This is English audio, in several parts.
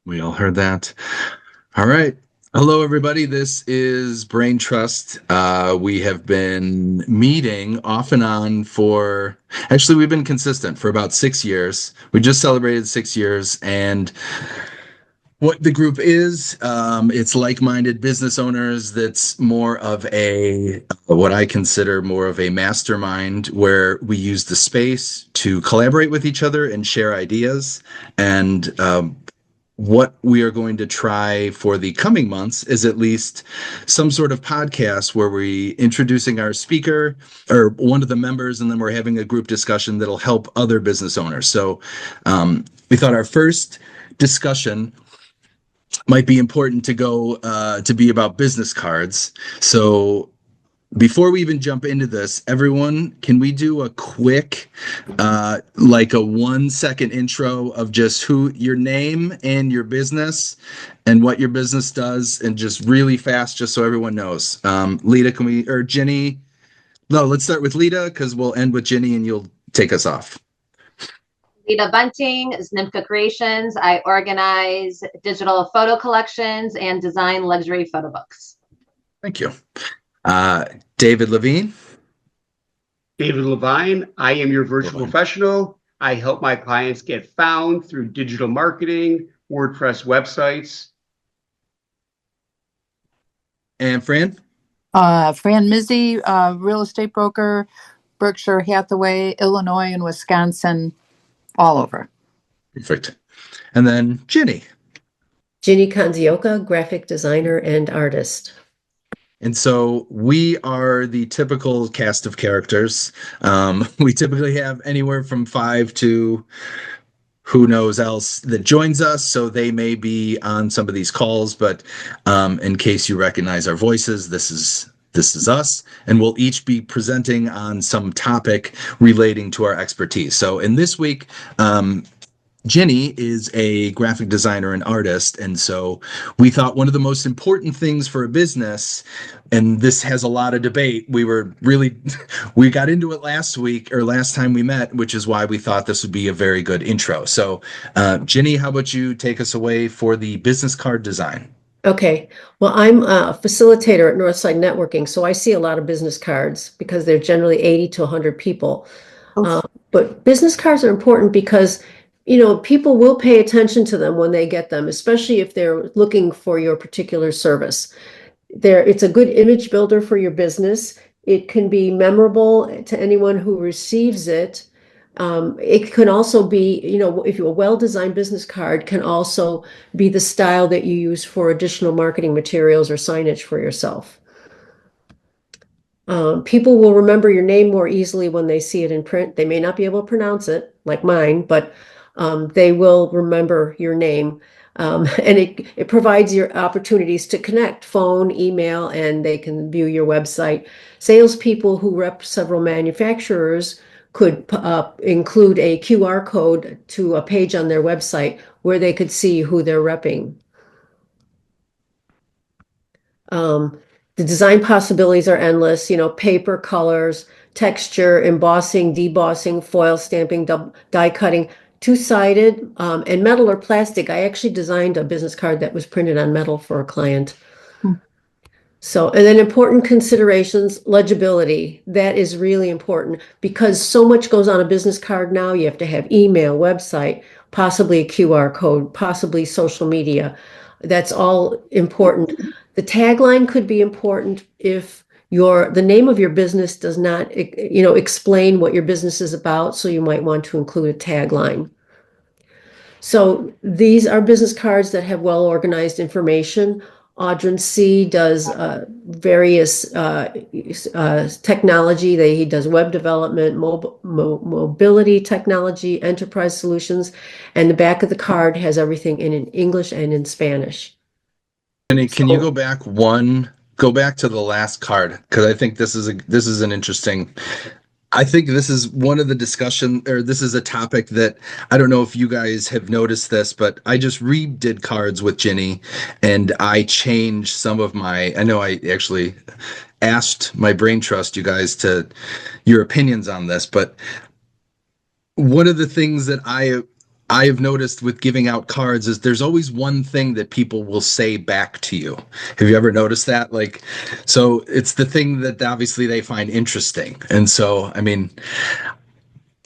We all heard that. All right. Hello, everybody. This is Braintrust. We have been meeting off and on actually, we've been consistent for about 6 years. We just celebrated 6 years. And what the group is, it's like-minded business owners that's more of what I consider more of a mastermind where we use the space to collaborate with each other and share ideas. And what we are going to try for the coming months is at least some sort of podcast where we introducing our speaker or one of the members, and then we're having a group discussion that'll help other business owners. So we thought our first discussion might be important to go to be about business cards. So before we even jump into this, everyone, can we do a quick, like a 1 second intro of just who your name and your business and what your business does, and just really fast, just so everyone knows. Lita, or Jenny? No, let's start with Lita because we'll end with Jenny and you'll take us off. Lita Bunting, Znimka Creations. I organize digital photo collections and design luxury photo books. Thank you. David Levine. David Levine. I am your virtual professional. I help my clients get found through digital marketing, WordPress websites. And Fran? Fran Mizzi, real estate broker, Berkshire Hathaway, Illinois and Wisconsin, all over. Perfect. And then Jenny. Ginny Kanzioka, graphic designer and artist. And so we are the typical cast of characters. We typically have anywhere from 5 to who knows else that joins us. So they may be on some of these calls, but in case you recognize our voices, this is us, and we'll each be presenting on some topic relating to our expertise. So in this week, Jenny is a graphic designer and artist, and so we thought one of the most important things for a business, and this has a lot of debate, we got into it last time we met, which is why we thought this would be a very good intro. So Jenny, how about you take us away for the business card design? Okay. Well, I'm a facilitator at Northside Networking, so I see a lot of business cards because they're generally 80 to 100 people. But business cards are important because people will pay attention to them when they get them, especially if they're looking for your particular service. It's a good image builder for your business. It can be memorable to anyone who receives it. It can also be, if a well-designed business card can also be the style that you use for additional marketing materials or signage for yourself. People will remember your name more easily when they see it in print. They may not be able to pronounce it, like mine, but they will remember your name. And it provides your opportunities to connect, phone, email, and they can view your website. Salespeople who rep several manufacturers could include a QR code to a page on their website where they could see who they're repping. The design possibilities are endless, paper, colors, texture, embossing, debossing, foil stamping, die cutting, two-sided, and metal or plastic. I actually designed a business card that was printed on metal for a client. So, and then important considerations, legibility. That is really important because so much goes on a business card now. You have to have email, website, possibly a QR code, possibly social media. That's all important. The tagline could be important if the name of your business does not, explain what your business is about. So you might want to include a tagline. So these are business cards that have well-organized information. Audrey C. does various technology. He does web development, mobility technology, enterprise solutions, and the back of the card has everything in English and in Spanish. Jenny, can you go back to the last card? Because I think this is an interesting. I think this is one of the discussion, or this is a topic that I don't know if you guys have noticed this, but I just redid cards with Jenny and I changed some of I know I actually asked my Braintrust, you guys, your opinions on this, but one of the things that I have noticed with giving out cards is there's always one thing that people will say back to you. Have you ever noticed that? Like, so it's the thing that obviously they find interesting. And so, I mean,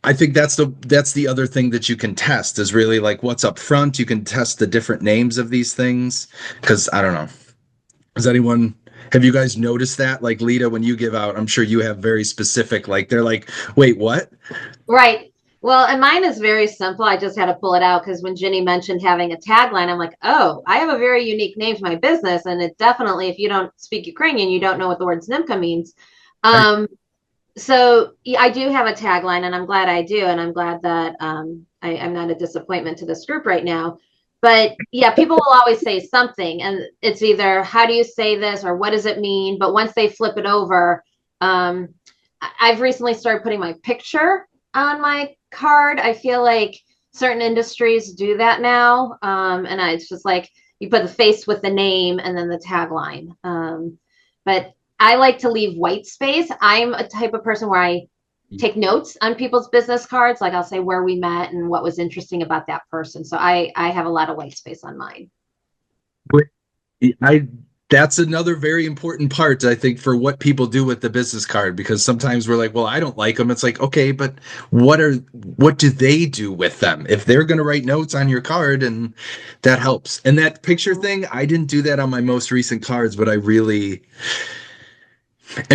I think that's the other thing that you can test is really like what's up front. You can test the different names of these things because I don't know. Has anyone have you guys noticed that? Like Lita, when you give out, I'm sure you have very specific, like they're like, wait, what? Right. Well, and mine is very simple. I just had to pull it out because when Ginny mentioned having a tagline, I'm like, oh, I have a very unique name to my business. And it definitely, if you don't speak Ukrainian, you don't know what the word Znimka means. Right. So yeah, I do have a tagline, and I'm glad I do. And I'm glad that I'm not a disappointment to this group right now. But yeah, people will always say something, and it's either how do you say this or what does it mean? But once they flip it over, I've recently started putting my picture on my card. I feel like certain industries do that now. And it's just like you put the face with the name and then the tagline. But I like to leave white space. I'm a type of person where I take notes on people's business cards. Like I'll say where we met and what was interesting about that person. So I have a lot of white space on mine. But I that's another very important part, I think, for what people do with the business card, because sometimes we're like, well, I don't like them. It's like, okay, but what do they do with them? If they're going to write notes on your card, and that helps. And that picture thing, I didn't do that on my most recent cards, but I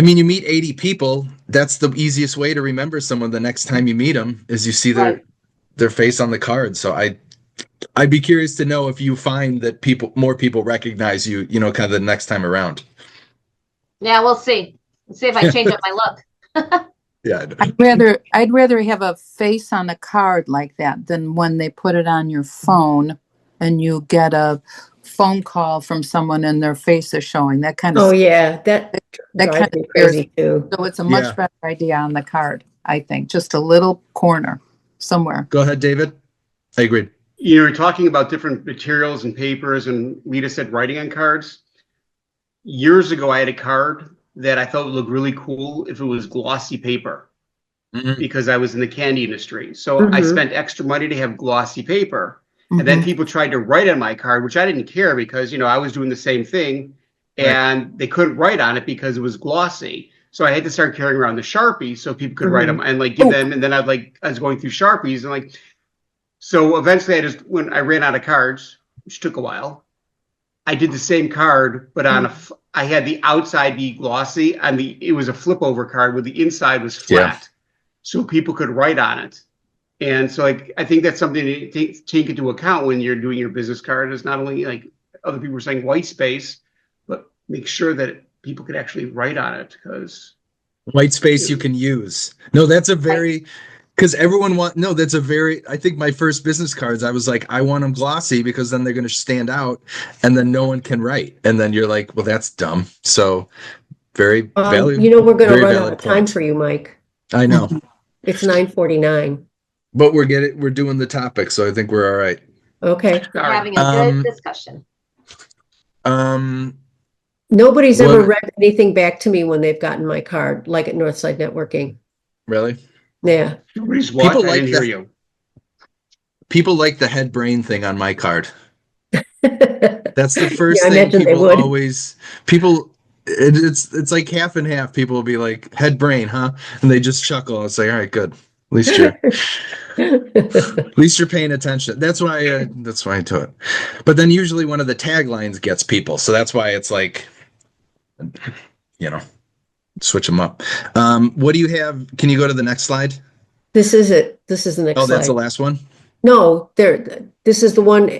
mean, you meet 80 people. That's the easiest way to remember someone the next time you meet them is you see Right. their face on the card. So I'd be curious to know if you find that more people recognize you, kind of the next time around. Yeah, we'll see. Let's see if I change up my look. Yeah. I'd rather have a face on a card like that than when they put it on your phone and you get a phone call from someone and their face is showing. That kind Oh of yeah, that that drives kind me of scares crazy too. So it's a Yeah. much better idea on the card, I think. Just a little corner somewhere. Go ahead, David. I agree. You're talking about different materials and papers, and Lita said writing on cards. Years ago, I had a card that I thought would look really cool if it was glossy paper Mhm. because I was in the candy industry. So I Mhm. spent extra money to have glossy paper. And then Mhm. people tried to write on my card, which I didn't care because, I was doing the same thing and they couldn't write on it because it was glossy. So I had to start carrying around the Sharpie so people could write them and like give them. And then I was going through Sharpies and like, so eventually when I ran out of cards, which took a while, I did the same card, but I had the outside be glossy and it was a flip over card where the inside was flat so people could write on it. And so like, I think that's something to take into account when you're doing your business card is not only like other people are saying white space, but make sure that people could actually write on it because White space you can use. No, that's a very because that's a very I think my first business cards, I was like, I want them glossy because then they're gonna stand out and then no one can write. And then you're like, well, that's dumb. So very valid, We're going to very run out valid of time point. for you, Mike. I know. It's 9:49. But we're doing the topic, so I think we're all right. Okay. We're Sorry. having a good discussion. Nobody's ever What- read anything back to me when they've gotten my card, like at Northside Networking. Really? Yeah. nobody's what? People I like didn't hear that. you. People like the head brain thing on my card. Yeah, That's the first I thing imagine they people would. always it's like half and half. People will be like, head brain, huh? And they just chuckle. It's like, all right, good. At least you're paying attention. That's why I do it. But then usually one of the taglines gets people. So that's why it's like, switch them up. What do you have? Can you go to the next slide? This is it. This is the next Oh, that's the slide. last one? No, this is the one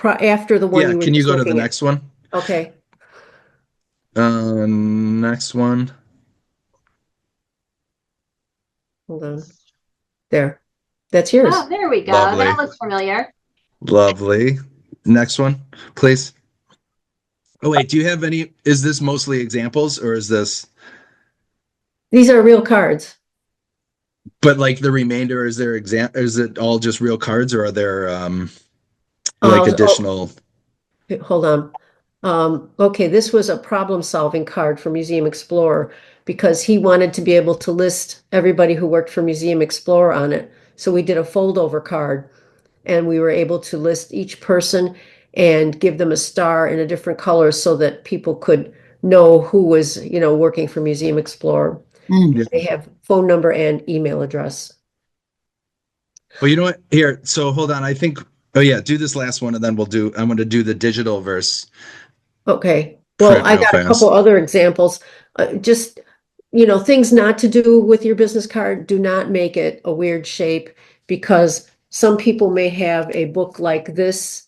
after the one Yeah, you were can you just go to the looking at. next one? Okay. Next one. Hold on. There. That's yours. Oh, there we go. Lovely. That looks familiar. Lovely. Next one, please. Oh, wait, do you have is this mostly examples or is this, These are real cards. but like the remainder, is it all just real cards or are there like additional? Hold on. Okay, this was a problem-solving card for Museum Explorer because he wanted to be able to list everybody who worked for Museum Explorer on it. So we did a fold-over card. and we were able to list each person and give them a star in a different color so that people could know who was, working for Museum Explorer. Yeah. They have phone number and email address. Well, you know what? Here, so hold on. I think, oh yeah, do this last one and then I'm going to do the digital verse Okay. Well, print I real got a couple fast. other examples. Just, things not to do with your business card. Do not make it a weird shape because some people may have a book like this.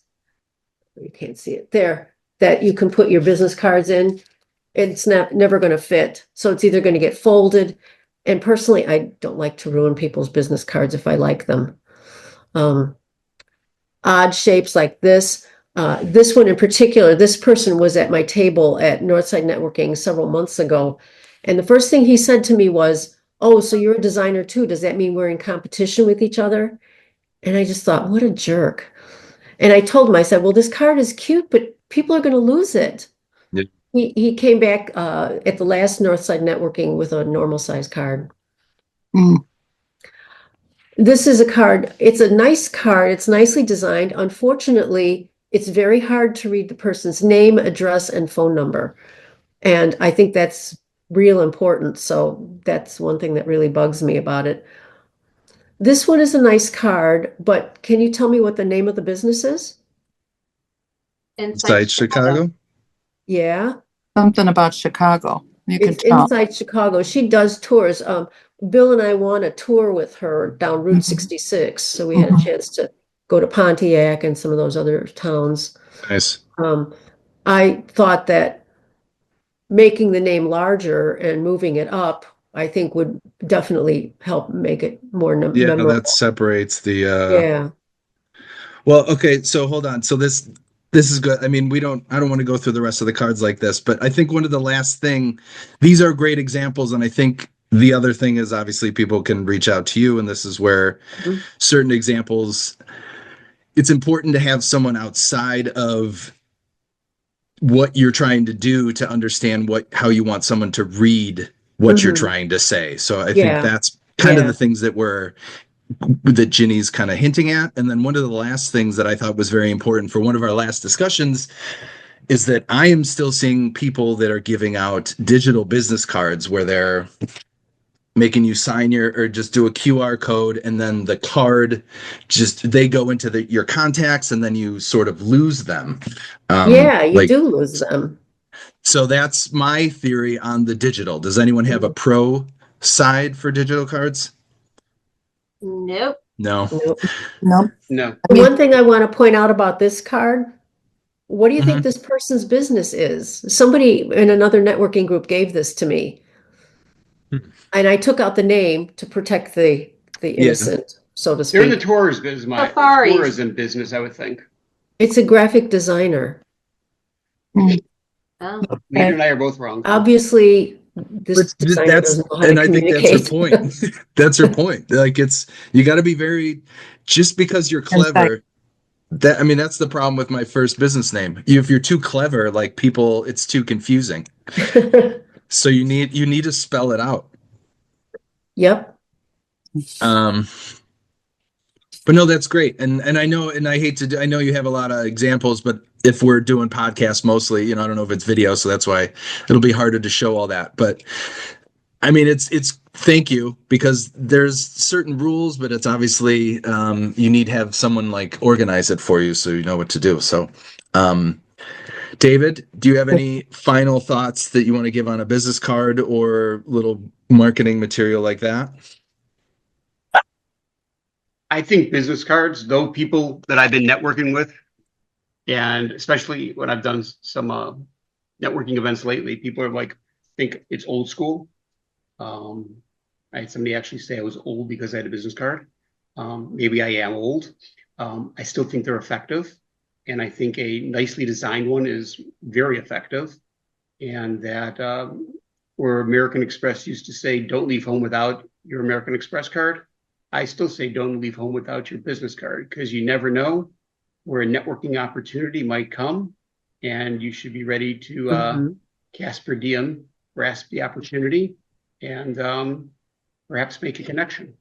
You can't see it there, that you can put your business cards in. It's never going to fit. So it's either going to get folded. And personally, I don't like to ruin people's business cards if I like them. Odd shapes like this. This one in particular, this person was at my table at Northside Networking several months ago. And the first thing he said to me was, "Oh, so you're a designer too. Does that mean we're in competition with each other?" And I just thought, what a jerk. And I told him, I said, "Well, this card is cute, but people are going to lose it." Yeah. He came back at the last Northside Networking with a normal size card. Mm. This is a card. It's a nice card. It's nicely designed. Unfortunately, it's very hard to read the person's name, address, and phone number. And I think that's real important. So that's one thing that really bugs me about it. This one is a nice card, but can you tell me what the name of the business is? Inside Inside Chicago. Chicago. Yeah, Something about Chicago. You can it's tell. inside Chicago. She does tours. Bill and I won a tour with her down Route Mhm. 66. So we had a Mhm. chance to go to Pontiac and some of those other towns. Nice. I thought that making the name larger and moving it up, I think would definitely help make it more Yeah, that memorable. separates the Yeah. well, okay, so hold on. So this is good. I mean, I don't want to go through the rest of the cards like this, but I think one of the last thing, these are great examples, and I think the other thing is obviously people can reach out to you, and this is where Mhm. certain examples, it's important to have someone outside of what you're trying to do to understand how you want someone to read what you're Mhm. trying to say. So I think Yeah. that's kind of Yeah. the things that Ginny's kind of hinting at. And then one of the last things that I thought was very important for one of our last discussions is that I am still seeing people that are giving out digital business cards where they're making you sign or just do a QR code, and then the card they go into your contacts and then you sort of lose them. Yeah, you Like, do lose them. so that's my theory on the digital. Does anyone have a Mhm. pro side for digital cards? Nope. No. Nope. Nope. No. I mean, One thing I want to point out about this card, what do you think Mhm. this person's business is? Somebody in another networking group gave this to me, and I took out the name to protect the Yeah. innocent, so to They're in the speak. Safaris. tourism business, I would think. It's a graphic designer. mm, Oh. Nina okay. and I are both wrong. Obviously, But this designer doesn't know how to and I think that's her communicate. point. That's her point. Like, you got to be very, just because you're In fact, clever. I mean, that's the problem with my first business name. If you're too clever, like people, it's too confusing. So you need to spell it out. Yep. Um, but no, that's great. And I know, and I hate to do, I know you have a lot of examples, but if we're doing podcasts mostly, I don't know if it's video, so that's why it'll be harder to show all that. But I mean, it's thank you, because there's certain rules, but it's obviously you need to have someone like organize it for you so you know what to do. So, um, David, do you have any final thoughts that you want to give on a business card or little marketing material like that? I think business cards, though people that I've been networking with, and especially when I've done some networking events lately, people are like, think it's old school. I had somebody actually say I was old because I had a business card. Maybe I am old. I still think they're effective. And I think a nicely designed one is very effective. And that where American Express used to say, don't leave home without your American Express card, I still say, don't leave home without your business card, because you never know where a networking opportunity might come. And you should be ready to Mhm. cast per diem, grasp the opportunity, and perhaps make a connection.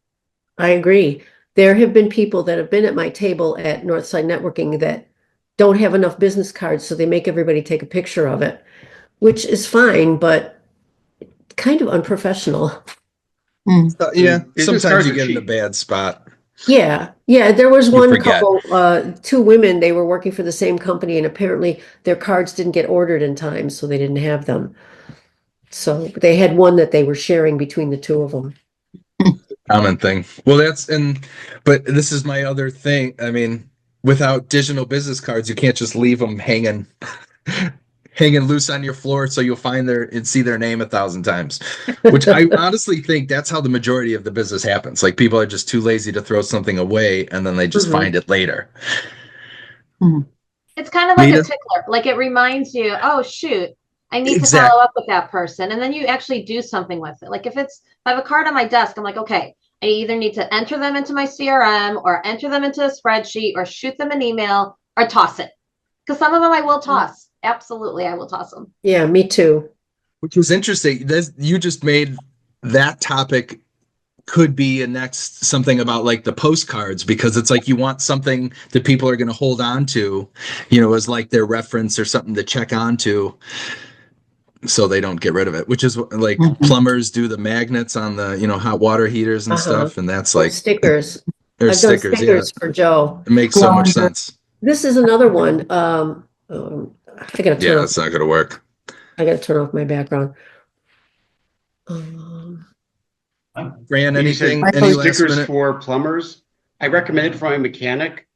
I agree. there have been people that have been at my table at Northside Networking that don't have enough business cards, so they make everybody take a picture of it, which is fine, but kind of unprofessional. Yeah, Business sometimes cards you are get in a cheap. bad spot. Yeah, there was You one forget. couple, two women, they were working for the same company, and apparently their cards didn't get ordered in time, so they didn't have them. So they had one that they were sharing between the two of them. Common thing. Well, but this is my other thing. I mean, without digital business cards, you can't just leave them hanging, hanging loose on your floor, so you'll find and see their name 1,000 times. Which I honestly think that's how the majority of the business happens. Like people are just too lazy to throw something away, and then they just Mhm. find it later. It's kind of like a Nita? tickler. Like it reminds you, oh shoot, I need to Exact. follow up with that person. And then you actually do something with it. Like if I have a card on my desk, I'm like, okay, I either need to enter them into my CRM or enter them into a spreadsheet or shoot them an email or toss it. Because some of them I will toss. Absolutely, I will toss them. Yeah, me too. Which was interesting. You just made that topic could be a next something about like the postcards, because it's like you want something that people are going to hold on to, as like their reference or something to check onto so they don't get rid of it, which is like plumbers do the magnets on the, hot water heaters and Uh-huh. stuff. And that's Or like, stickers. there's I've done stickers. Yeah. stickers for Joe. It makes so much sense. This is another one. I gotta Yeah, turn it's not going to work. off my background. Fran, You said anything, any last stickers minute? for plumbers. I recommended from a mechanic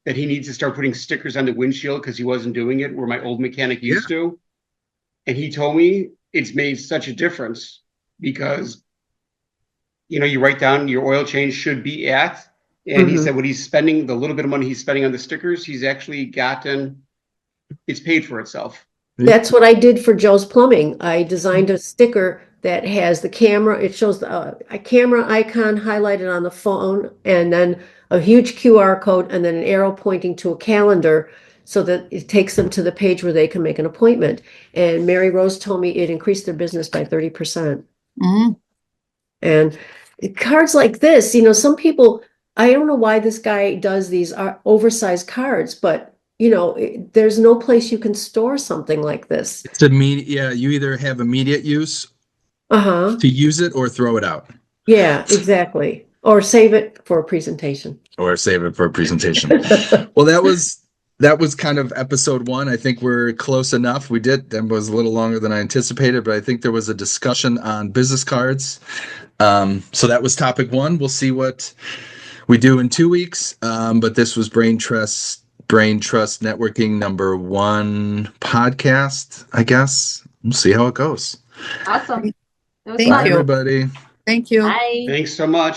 that he needs to start putting stickers on the windshield because he wasn't doing it where my old mechanic used to. And he told me it's made such a difference because, you write down your oil change should be at. And he said what he's spending, the little bit of money he's spending on the stickers, he's actually it's paid for itself. That's what I did for Joe's Plumbing. I designed a sticker that has the camera. It shows a camera icon highlighted on the phone, and then a huge QR code, and then an arrow pointing to a calendar so that it takes them to the page where they can make an appointment. And Mary Rose told me it increased their business by 30%. And cards like this, some people, I don't know why this guy does these oversized cards, but there's no place you can store something like this. It's immediate. Yeah, you either have immediate use to use it or throw it out. Yeah, exactly. Or save it for a presentation. Well, that was kind of episode 1. I think we're close enough. That was a little longer than I anticipated, but I think there was a discussion on business cards. So that was topic 1. We'll see what we do in 2 weeks. But this was Braintrust Networking number 1 podcast, I guess. We'll see how it goes. Awesome. It was Thank fun. you. Bye, everybody. Thank you. Bye. Thanks so much.